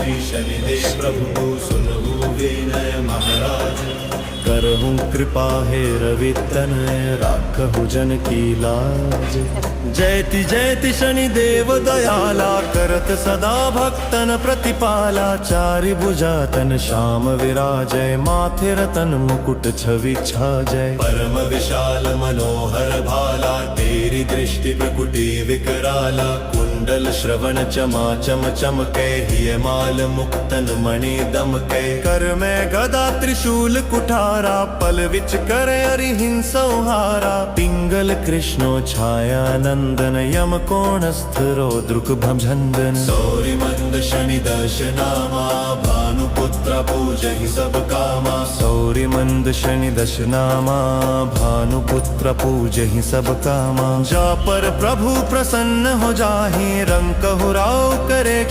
श्री शनिदेव प्रभु सुनहु विनय महाराज। करहूँ कृपा हे रवि तनय राखहु जन की लाज। जयति जयति शनिदेव दयाला करत सदा भक्तन प्रतिपाला। चारि भुजा तन श्याम विराजय माथे रतन मुकुट छवि छाजय। परम विशाल मनोहर भाला तेरी दृष्टि प्रकुटी विकराला। कुंडल श्रवण चमा चम चमके हिय माल मुक्तन मणि दमके। कर में गदा त्रिशूल कुठारा पल विच करे अरिहिंसंहारा। पिंगल कृष्णो छाया नंदन यम कोणस्थ रौद्रुक भंजन। सौरि मंद शनि दशनामा भानुपुत्र पूजहि सब कामा। सौरि मंद शनि दशनामा भानुपुत्र पूजहि सब कामा। जा पर प्रभु प्रसन्न हो जाहि रंग कहु राव करे